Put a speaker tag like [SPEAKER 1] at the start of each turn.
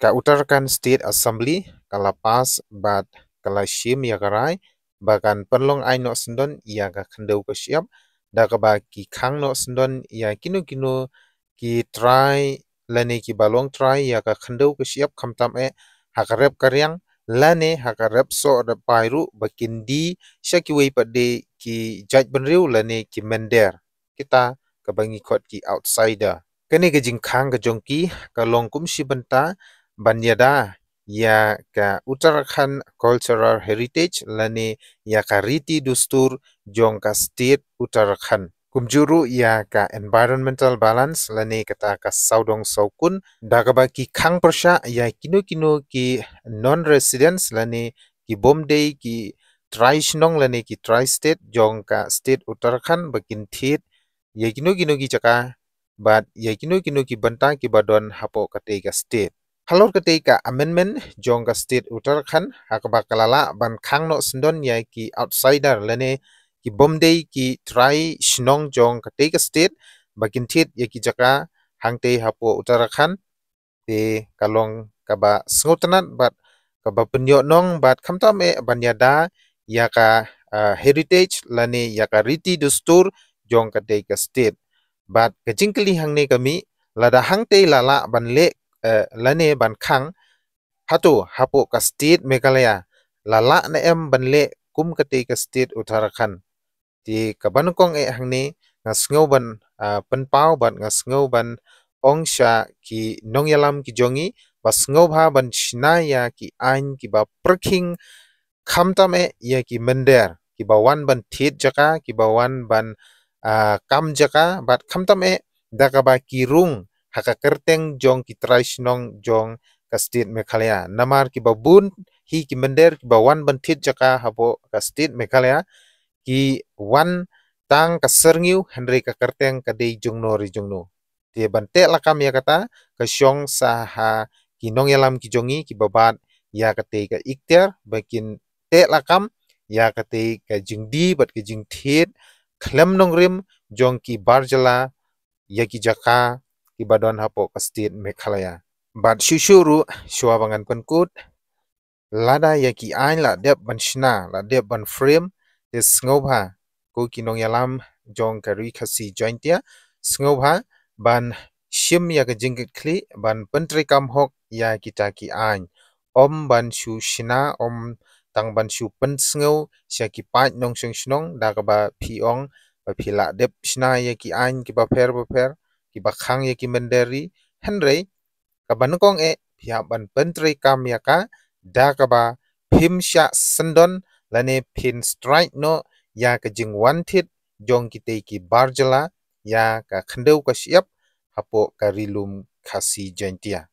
[SPEAKER 1] Ka Uttarakhand State Assembly kalapas bat kalashim ya karai bahkan perlong ai no sendon ia ka khandau ka siap da ka ba ki khang no sendon ia kinu kinu ki try lane ki balong try ya ka khandau ka siap khamtam hakarep karyang lane hakarep so da pairu bakin di syaki wei pade ki judge benriu lane ki mender kita ka bangi khot ki outsider kene ke jingkhang ka jongki ka longkum si benta Banyada ya ka Uttarakhand Cultural Heritage lani ya ka riti dustur jong ka state Uttarakhand. Kumjuru ya ka environmental balance lani kata ka saudong saukun dagaba ki khang persha ya kino kino ki non residents lani ki bomdei ki tri shnong lani ki tri state jong ka state Uttarakhand bakin thit ya kino kino ki chaka bat ya kino kino ki banta ki badon hapo kate ka state. Halor ketika amendment jong ka state Uttarakhand hakaba kalala ban khang no sendon ya ki outsider lene ki bomdei ki try shnong jong ketika state bakin tit ya ki jaka hangte hapo Uttarakhand te kalong kaba sngotanat bat kaba penyo nong bat khamtam banyada ya ka heritage lane ya ka riti dustur jong ketika state bat kejingkeli hangne kami lada hangte lala ban le lane ban khang hatu hapo ka state Meghalaya lala na banle kum kate ka state Uttarakhand ti kabanukong hangne ngasngau ban penpau ban ngasngau ban ongsha ki nongyalam ki jongi basngau bha ban shinaya ki ain ki ba perking khamtam ya ki mender ki bawan ban thit jaka ki bawan ban kam jaka bat khamtam daka ba ki rung haka kerteng jong ki traishnong jong ka state Meghalaya namar ki babun hi ki mender ki bawan bantit jaka habo ka state Meghalaya ki wan tang ka serngyu henry ka kerteng ka dei jongno ri jongno te bante lakam ya kata ka syong saha ki nongyalam ki jongi ki babat ya kate ka ikter bakin te lakam ya kate ka jingdi bat ka jingthit khlem nongrim jong ki barjala ya ki jaka ki badon hapo ka state Meghalaya bat shushuru shuabangan penkut lada ya ki ain la dep ban shna la dep ban frame is ngobha ko kinong yalam jong kari khasi jointia ngobha ban shim ya ka jingkit kli ban pentri kam hok ya kita ki ain om ban shu shina om tang ban shu pen sngo sya ki pat nong sheng shnong da ka ba phiong ba phila dep shna ya ki ain ki ba pher ki ba khang ya ki menderi henry kabanukong pihak ban pentri kam ya ka da ka ba phim sya sendon lane phin strike no ya ka jing wanted jong kite ki barjala ya ka khandau ka siap hapo ka rilum khasi jointia